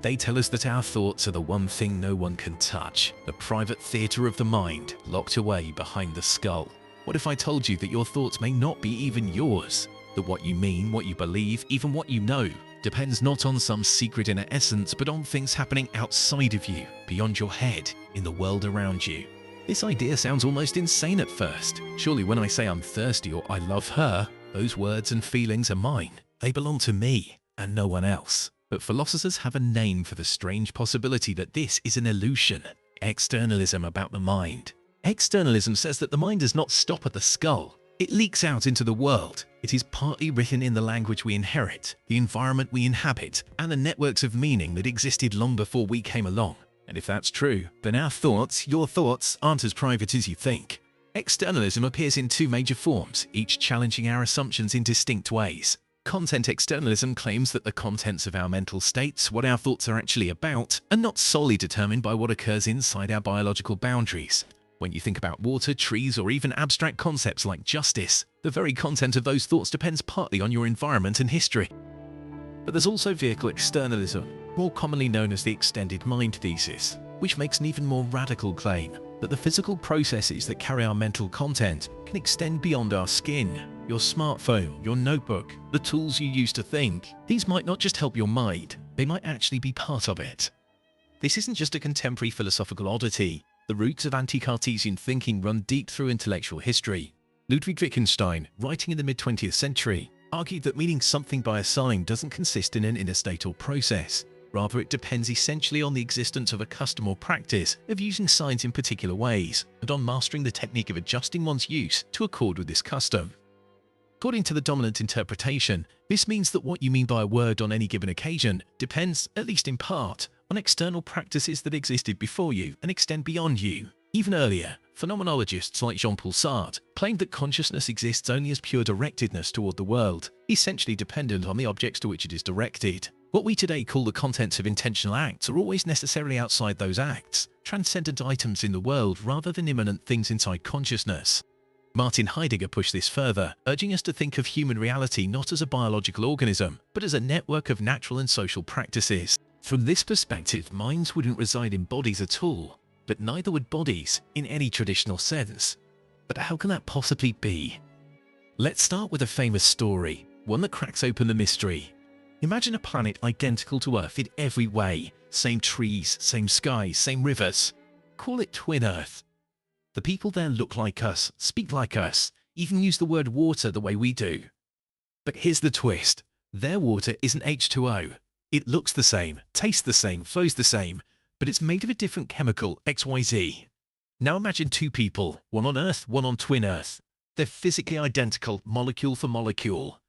They tell us that our thoughts are the one thing no one can touch, the private theatre of the mind locked away behind the skull. What if I told you that your thoughts may not be even yours? That what you mean, what you believe, even what you know, depends not on some secret inner essence, but on things happening outside of you, beyond your head, in the world around you. This idea sounds almost insane at first. Surely when I say I'm thirsty or I love her, those words and feelings are mine. They belong to me and no one else. But philosophers have a name for the strange possibility that this is an illusion. Externalism about the mind. Externalism says that the mind does not stop at the skull. It leaks out into the world. It is partly written in the language we inherit, the environment we inhabit, and the networks of meaning that existed long before we came along. And if that's true, then our thoughts, your thoughts, aren't as private as you think. Externalism appears in two major forms, each challenging our assumptions in distinct ways. Content externalism claims that the contents of our mental states, what our thoughts are actually about, are not solely determined by what occurs inside our biological boundaries. When you think about water, trees, or even abstract concepts like justice, the very content of those thoughts depends partly on your environment and history. But there's also vehicle externalism, more commonly known as the extended mind thesis, which makes an even more radical claim that the physical processes that carry our mental content can extend beyond our skin. Your smartphone, your notebook, the tools you use to think, these might not just help your mind, they might actually be part of it. This isn't just a contemporary philosophical oddity. The roots of anti-Cartesian thinking run deep through intellectual history. Ludwig Wittgenstein, writing in the mid-20th century, argued that meaning something by a sign doesn't consist in an inner state or process. Rather, it depends essentially on the existence of a custom or practice of using signs in particular ways, and on mastering the technique of adjusting one's use to accord with this custom. According to the dominant interpretation, this means that what you mean by a word on any given occasion depends, at least in part, on external practices that existed before you and extend beyond you. Even earlier, phenomenologists like Jean-Paul Sartre claimed that consciousness exists only as pure directedness toward the world, essentially dependent on the objects to which it is directed. What we today call the contents of intentional acts are always necessarily outside those acts, transcendent items in the world rather than immanent things inside consciousness. Martin Heidegger pushed this further, urging us to think of human reality not as a biological organism, but as a network of natural and social practices. From this perspective, minds wouldn't reside in bodies at all, but neither would bodies in any traditional sense. But how can that possibly be? Let's start with a famous story, one that cracks open the mystery. Imagine a planet identical to Earth in every way. Same trees, same skies, same rivers. Call it Twin Earth. The people there look like us, speak like us, even use the word water the way we do. But here's the twist. Their water isn't H2O. It looks the same, tastes the same, flows the same, but it's made of a different chemical, XYZ. Now imagine two people, one on Earth, one on Twin Earth. They're physically identical, molecule for molecule.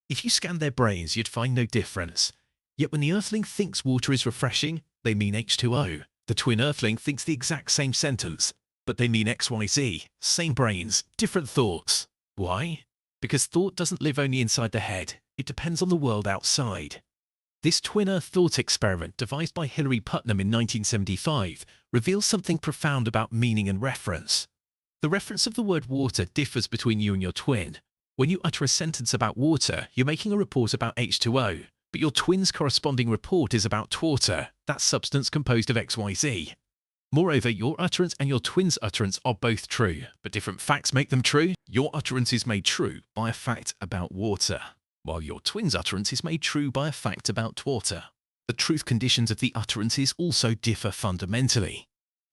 If you scanned their brains, you'd find no difference. Yet when the Earthling thinks water is refreshing, they mean H2O. The Twin Earthling thinks the exact same sentence, but they mean XYZ. Same brains, different thoughts. Why? Because thought doesn't live only inside the head. It depends on the world outside. This Twin Earth thought experiment, devised by Hilary Putnam in 1975, reveals something profound about meaning and reference. The reference of the word water differs between you and your twin. When you utter a sentence about water, you're making a report about H2O, but your twin's corresponding report is about twater, that substance composed of XYZ. Moreover, your utterance and your twin's utterance are both true, but different facts make them true. Your utterance is made true by a fact about water, while your twin's utterance is made true by a fact about twater. The truth conditions of the utterances also differ fundamentally.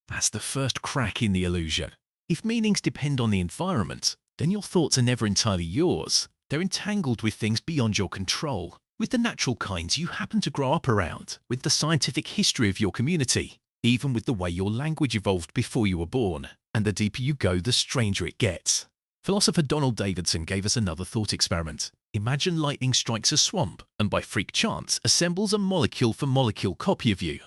That's the first crack in the illusion. If meanings depend on the environment, then your thoughts are never entirely yours. They're entangled with things beyond your control, with the natural kinds you happen to grow up around, with the scientific history of your community, even with the way your language evolved before you were born. And the deeper you go, the stranger it gets. Philosopher Donald Davidson gave us another thought experiment. Imagine lightning strikes a swamp, and by freak chance assembles a molecule-for-molecule copy of you.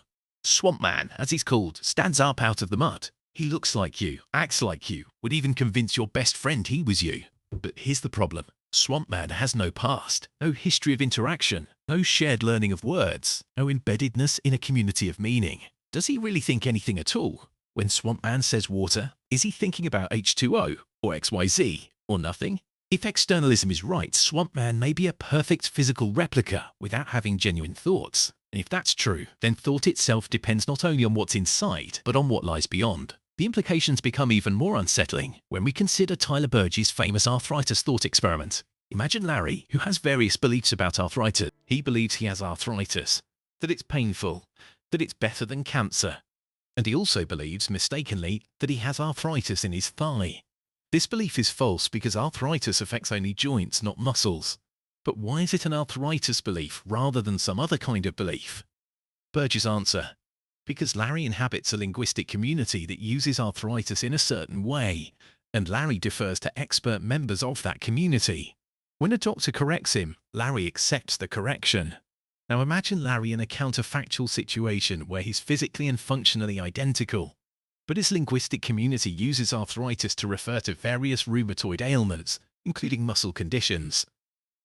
Swamp Man, as he's called, stands up out of the mud. He looks like you, acts like you, would even convince your best friend he was you. But here's the problem. Swamp Man has no past, no history of interaction, no shared learning of words, no embeddedness in a community of meaning. Does he really think anything at all? When Swamp Man says water, is he thinking about H2O, or XYZ, or nothing? If externalism is right, Swamp Man may be a perfect physical replica without having genuine thoughts. And if that's true, then thought itself depends not only on what's inside, but on what lies beyond. The implications become even more unsettling when we consider Tyler Burge's famous arthritis thought experiment. Imagine Larry, who has various beliefs about arthritis. He believes he has arthritis, that it's painful, that it's better than cancer. And he also believes, mistakenly, that he has arthritis in his thigh. This belief is false because arthritis affects only joints, not muscles. But why is it an arthritis belief rather than some other kind of belief? Burge's answer: because Larry inhabits a linguistic community that uses arthritis in a certain way, and Larry defers to expert members of that community. When a doctor corrects him, Larry accepts the correction. Now imagine Larry in a counterfactual situation where he's physically and functionally identical, but his linguistic community uses arthritis to refer to various rheumatoid ailments, including muscle conditions.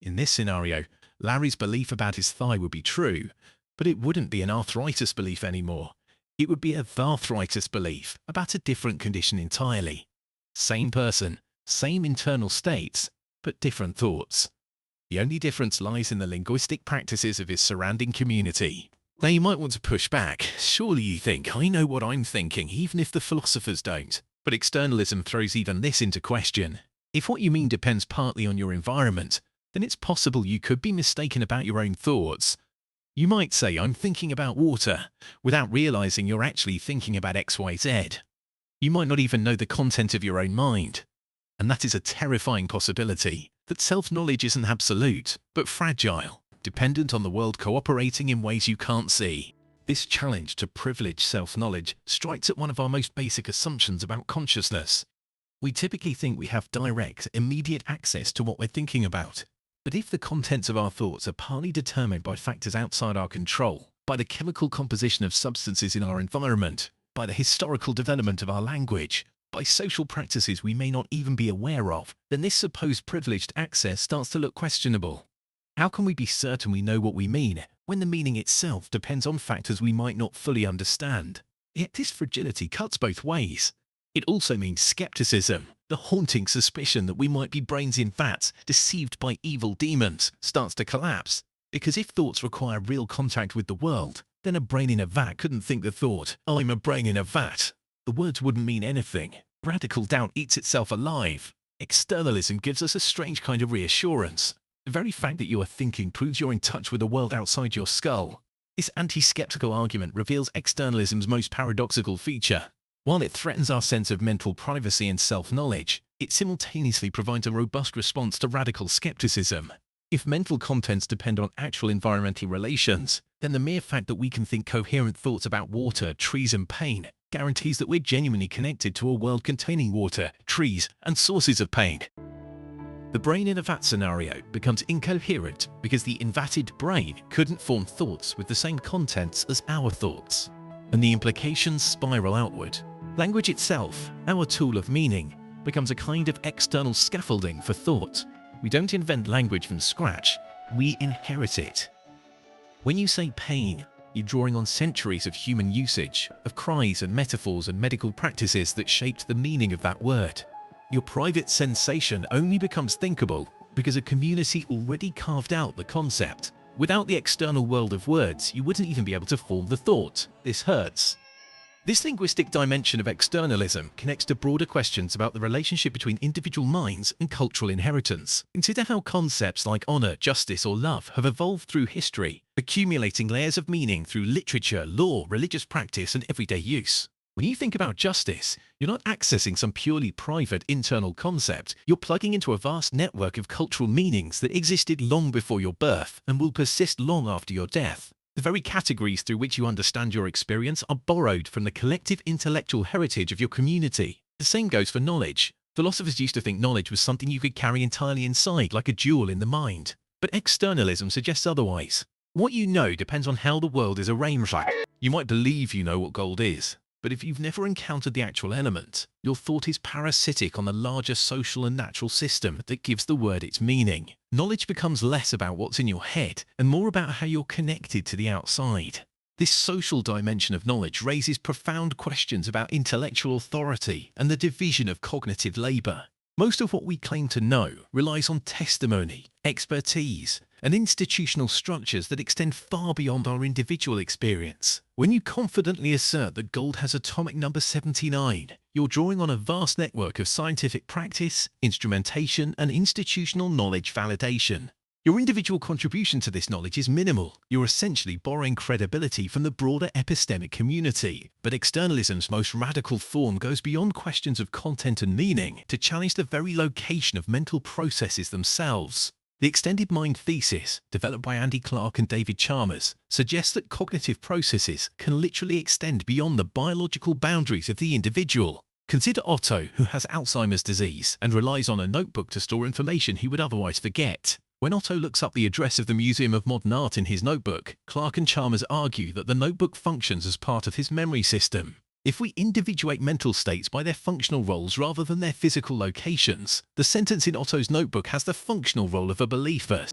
In this scenario, Larry's belief about his thigh would be true, but it wouldn't be an arthritis belief anymore. It would be a arthritis belief about a different condition entirely. Same person, same internal states, but different thoughts. The only difference lies in the linguistic practices of his surrounding community. Now you might want to push back. Surely you think, I know what I'm thinking, even if the philosophers don't. But externalism throws even this into question. If what you mean depends partly on your environment, then it's possible you could be mistaken about your own thoughts. You might say, I'm thinking about water, without realizing you're actually thinking about XYZ. You might not even know the content of your own mind. And that is a terrifying possibility, that self-knowledge isn't absolute, but fragile, dependent on the world cooperating in ways you can't see. This challenge to privileged self-knowledge strikes at one of our most basic assumptions about consciousness. We typically think we have direct, immediate access to what we're thinking about. But if the contents of our thoughts are partly determined by factors outside our control, by the chemical composition of substances in our environment, by the historical development of our language, by social practices we may not even be aware of, then this supposed privileged access starts to look questionable. How can we be certain we know what we mean, when the meaning itself depends on factors we might not fully understand? Yet this fragility cuts both ways. It also means skepticism. The haunting suspicion that we might be brains in vats, deceived by evil demons, starts to collapse. Because if thoughts require real contact with the world, then a brain in a vat couldn't think the thought, I'm a brain in a vat. The words wouldn't mean anything. Radical doubt eats itself alive. Externalism gives us a strange kind of reassurance. The very fact that you are thinking proves you're in touch with the world outside your skull. This anti-skeptical argument reveals externalism's most paradoxical feature. While it threatens our sense of mental privacy and self-knowledge, it simultaneously provides a robust response to radical skepticism. If mental contents depend on actual environmental relations, then the mere fact that we can think coherent thoughts about water, trees and pain guarantees that we're genuinely connected to a world containing water, trees and sources of pain. The brain in a vat scenario becomes incoherent because the invatted brain couldn't form thoughts with the same contents as our thoughts, and the implications spiral outward. Language itself, our tool of meaning, becomes a kind of external scaffolding for thought. We don't invent language from scratch, we inherit it. When you say pain, you're drawing on centuries of human usage, of cries and metaphors and medical practices that shaped the meaning of that word. Your private sensation only becomes thinkable because a community already carved out the concept. Without the external world of words, you wouldn't even be able to form the thought, this hurts. This linguistic dimension of externalism connects to broader questions about the relationship between individual minds and cultural inheritance. Consider how concepts like honor, justice, or love have evolved through history, accumulating layers of meaning through literature, law, religious practice, and everyday use. When you think about justice, you're not accessing some purely private internal concept. You're plugging into a vast network of cultural meanings that existed long before your birth and will persist long after your death. The very categories through which you understand your experience are borrowed from the collective intellectual heritage of your community. The same goes for knowledge. Philosophers used to think knowledge was something you could carry entirely inside, like a jewel in the mind. But externalism suggests otherwise. What you know depends on how the world is arranged. You might believe you know what gold is, but if you've never encountered the actual element, your thought is parasitic on the larger social and natural system that gives the word its meaning. Knowledge becomes less about what's in your head and more about how you're connected to the outside. This social dimension of knowledge raises profound questions about intellectual authority and the division of cognitive labor. Most of what we claim to know relies on testimony, expertise, and institutional structures that extend far beyond our individual experience. When you confidently assert that gold has atomic number 79, you're drawing on a vast network of scientific practice, instrumentation, and institutional knowledge validation. Your individual contribution to this knowledge is minimal. You're essentially borrowing credibility from the broader epistemic community. But externalism's most radical form goes beyond questions of content and meaning to challenge the very location of mental processes themselves. The extended mind thesis, developed by Andy Clark and David Chalmers, suggests that cognitive processes can literally extend beyond the biological boundaries of the individual. Consider Otto, who has Alzheimer's disease and relies on a notebook to store information he would otherwise forget. When Otto looks up the address of the Museum of Modern Art in his notebook, Clark and Chalmers argue that the notebook functions as part of his memory system. If we individuate mental states by their functional roles rather than their physical locations, the sentence in Otto's notebook has the functional role of a believer.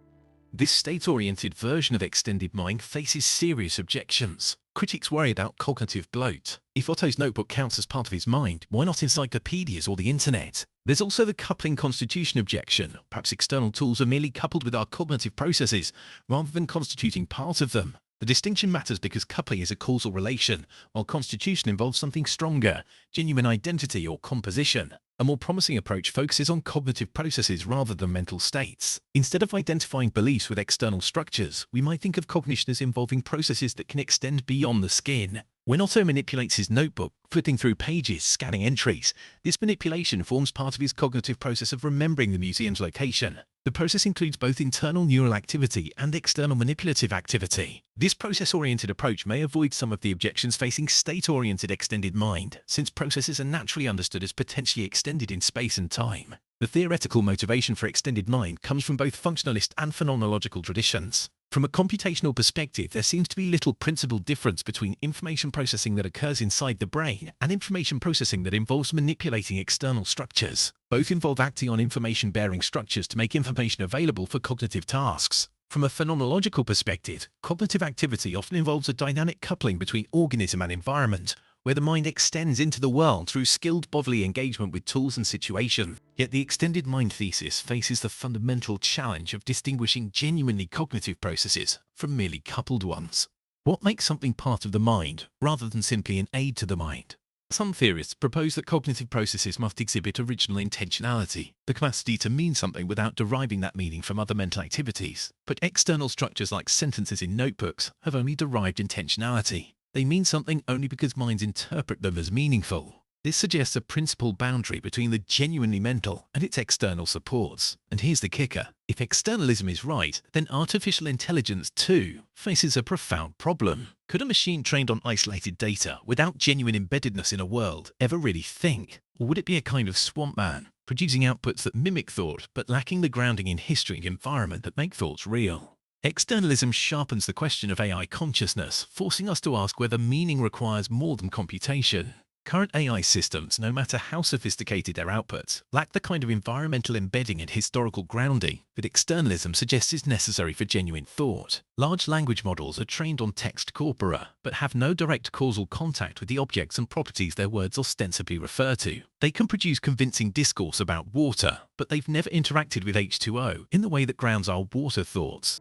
This state-oriented version of extended mind faces serious objections. Critics worry about cognitive bloat. If Otto's notebook counts as part of his mind, why not encyclopedias or the internet? There's also the coupling constitution objection. Perhaps external tools are merely coupled with our cognitive processes rather than constituting part of them. The distinction matters because coupling is a causal relation, while constitution involves something stronger, genuine identity or composition. A more promising approach focuses on cognitive processes rather than mental states. Instead of identifying beliefs with external structures, we might think of cognition as involving processes that can extend beyond the skin. When Otto manipulates his notebook, flipping through pages, scanning entries, this manipulation forms part of his cognitive process of remembering the museum's location. The process includes both internal neural activity and external manipulative activity. This process-oriented approach may avoid some of the objections facing state-oriented extended mind, since processes are naturally understood as potentially extended in space and time. The theoretical motivation for extended mind comes from both functionalist and phenomenological traditions. From a computational perspective, there seems to be little principal difference between information processing that occurs inside the brain and information processing that involves manipulating external structures. Both involve acting on information-bearing structures to make information available for cognitive tasks. From a phenomenological perspective, cognitive activity often involves a dynamic coupling between organism and environment, where the mind extends into the world through skilled bodily engagement with tools and situation. Yet the extended mind thesis faces the fundamental challenge of distinguishing genuinely cognitive processes from merely coupled ones. What makes something part of the mind, rather than simply an aid to the mind? Some theorists propose that cognitive processes must exhibit original intentionality, the capacity to mean something without deriving that meaning from other mental activities. But external structures like sentences in notebooks have only derived intentionality. They mean something only because minds interpret them as meaningful. This suggests a principal boundary between the genuinely mental and its external supports. And here's the kicker. If externalism is right, then artificial intelligence too faces a profound problem. Could a machine trained on isolated data, without genuine embeddedness in a world, ever really think? Or would it be a kind of swamp man, producing outputs that mimic thought but lacking the grounding in history and environment that make thoughts real? Externalism sharpens the question of AI consciousness, forcing us to ask whether meaning requires more than computation. Current AI systems, no matter how sophisticated their outputs, lack the kind of environmental embedding and historical grounding that externalism suggests is necessary for genuine thought. Large language models are trained on text corpora, but have no direct causal contact with the objects and properties their words ostensibly refer to. They can produce convincing discourse about water, but they've never interacted with H2O in the way that grounds our water thoughts.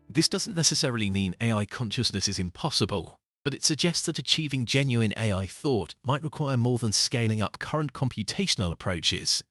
This doesn't necessarily mean AI consciousness is impossible, but it suggests that achieving genuine AI thought might require more than scaling up current computational approaches.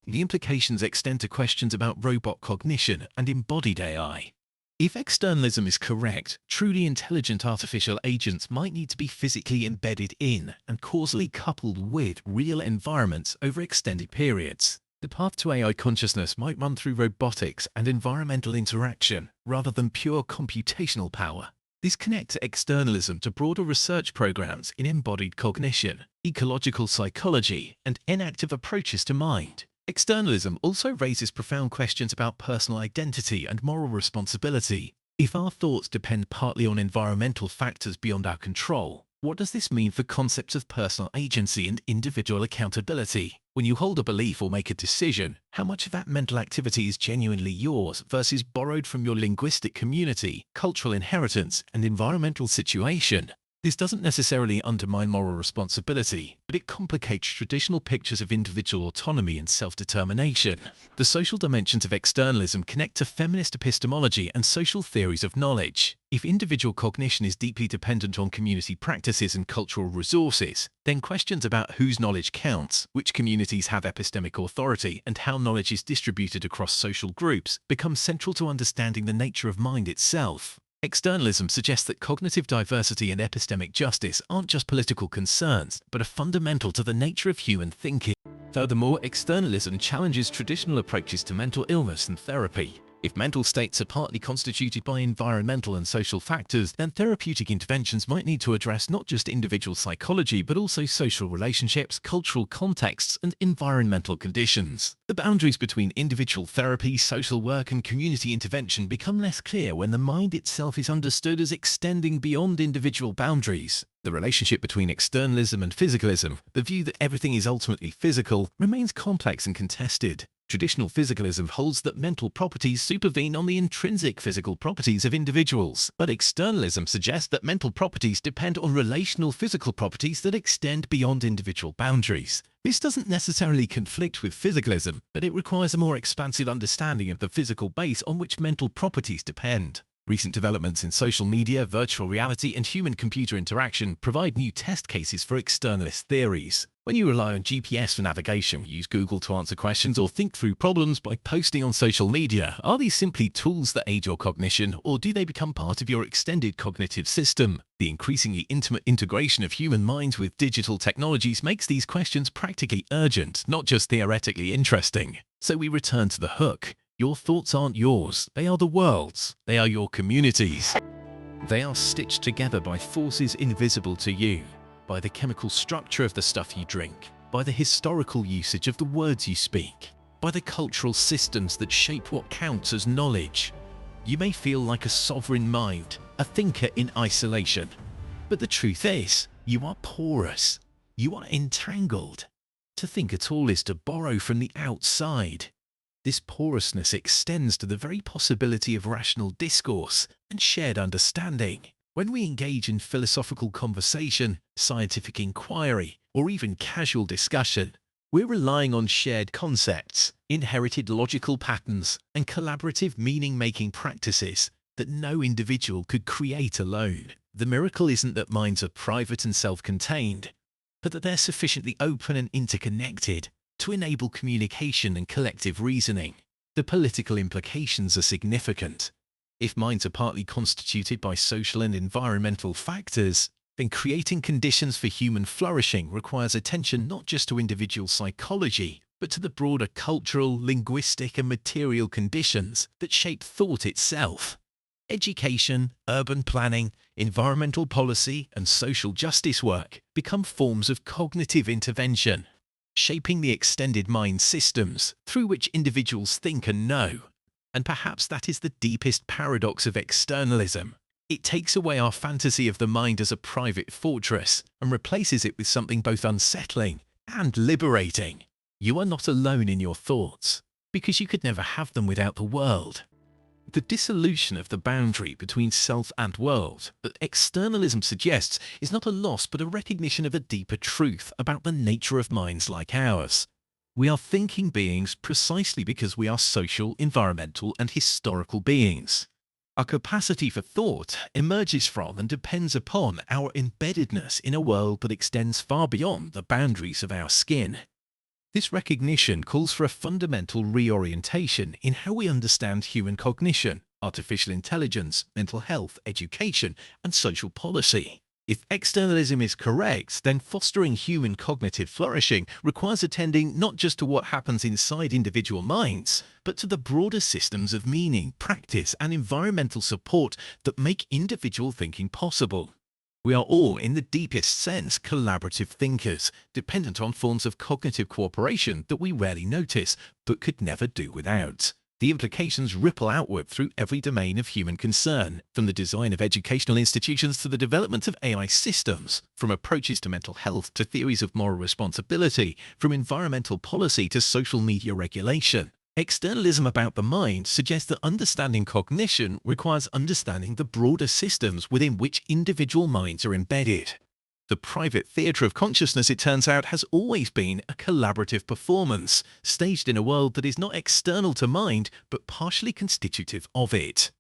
The implications extend to questions about robot cognition and embodied AI. If externalism is correct, truly intelligent artificial agents might need to be physically embedded in and causally coupled with real environments over extended periods. The path to AI consciousness might run through robotics and environmental interaction rather than pure computational power. This connects externalism to broader research programs in embodied cognition, ecological psychology, and inactive approaches to mind. Externalism also raises profound questions about personal identity and moral responsibility. If our thoughts depend partly on environmental factors beyond our control, what does this mean for concepts of personal agency and individual accountability? When you hold a belief or make a decision, how much of that mental activity is genuinely yours versus borrowed from your linguistic community, cultural inheritance, and environmental situation? This doesn't necessarily undermine moral responsibility, but it complicates traditional pictures of individual autonomy and self-determination. The social dimensions of externalism connect to feminist epistemology and social theories of knowledge. If individual cognition is deeply dependent on community practices and cultural resources, then questions about whose knowledge counts, which communities have epistemic authority, and how knowledge is distributed across social groups become central to understanding the nature of mind itself. Externalism suggests that cognitive diversity and epistemic justice aren't just political concerns, but are fundamental to the nature of human thinking. Furthermore, externalism challenges traditional approaches to mental illness and therapy. If mental states are partly constituted by environmental and social factors, then therapeutic interventions might need to address not just individual psychology, but also social relationships, cultural contexts, and environmental conditions. The boundaries between individual therapy, social work, and community intervention become less clear when the mind itself is understood as extending beyond individual boundaries. The relationship between externalism and physicalism, the view that everything is ultimately physical, remains complex and contested. Traditional physicalism holds that mental properties supervene on the intrinsic physical properties of individuals, but externalism suggests that mental properties depend on relational physical properties that extend beyond individual boundaries. This doesn't necessarily conflict with physicalism, but it requires a more expansive understanding of the physical base on which mental properties depend. Recent developments in social media, virtual reality, and human-computer interaction provide new test cases for externalist theories. When you rely on GPS for navigation, use Google to answer questions, or think through problems by posting on social media, are these simply tools that aid your cognition, or do they become part of your extended cognitive system? The increasingly intimate integration of human minds with digital technologies makes these questions practically urgent, not just theoretically interesting. So we return to the hook. Your thoughts aren't yours, they are the world's, they are your communities. They are stitched together by forces invisible to you, by the chemical structure of the stuff you drink, by the historical usage of the words you speak, by the cultural systems that shape what counts as knowledge. You may feel like a sovereign mind, a thinker in isolation, but the truth is, you are porous, you are entangled. To think at all is to borrow from the outside. This porousness extends to the very possibility of rational discourse and shared understanding. When we engage in philosophical conversation, scientific inquiry, or even casual discussion, we're relying on shared concepts, inherited logical patterns, and collaborative meaning-making practices that no individual could create alone. The miracle isn't that minds are private and self-contained, but that they're sufficiently open and interconnected to enable communication and collective reasoning. The political implications are significant. If minds are partly constituted by social and environmental factors, then creating conditions for human flourishing requires attention not just to individual psychology, but to the broader cultural, linguistic, and material conditions that shape thought itself. Education, urban planning, environmental policy, and social justice work become forms of cognitive intervention, shaping the extended mind systems through which individuals think and know. And perhaps that is the deepest paradox of externalism. It takes away our fantasy of the mind as a private fortress and replaces it with something both unsettling and liberating. You are not alone in your thoughts, because you could never have them without the world. The dissolution of the boundary between self and world that externalism suggests is not a loss but a recognition of a deeper truth about the nature of minds like ours. We are thinking beings precisely because we are social, environmental, and historical beings. Our capacity for thought emerges from and depends upon our embeddedness in a world that extends far beyond the boundaries of our skin. This recognition calls for a fundamental reorientation in how we understand human cognition, artificial intelligence, mental health, education, and social policy. If externalism is correct, then fostering human cognitive flourishing requires attending not just to what happens inside individual minds, but to the broader systems of meaning, practice, and environmental support that make individual thinking possible. We are all, in the deepest sense, collaborative thinkers, dependent on forms of cognitive cooperation that we rarely notice, but could never do without. The implications ripple outward through every domain of human concern, from the design of educational institutions to the development of AI systems, from approaches to mental health to theories of moral responsibility, from environmental policy to social media regulation. Externalism about the mind suggests that understanding cognition requires understanding the broader systems within which individual minds are embedded. The private theatre of consciousness, it turns out, has always been a collaborative performance, staged in a world that is not external to mind, but partially constitutive of it.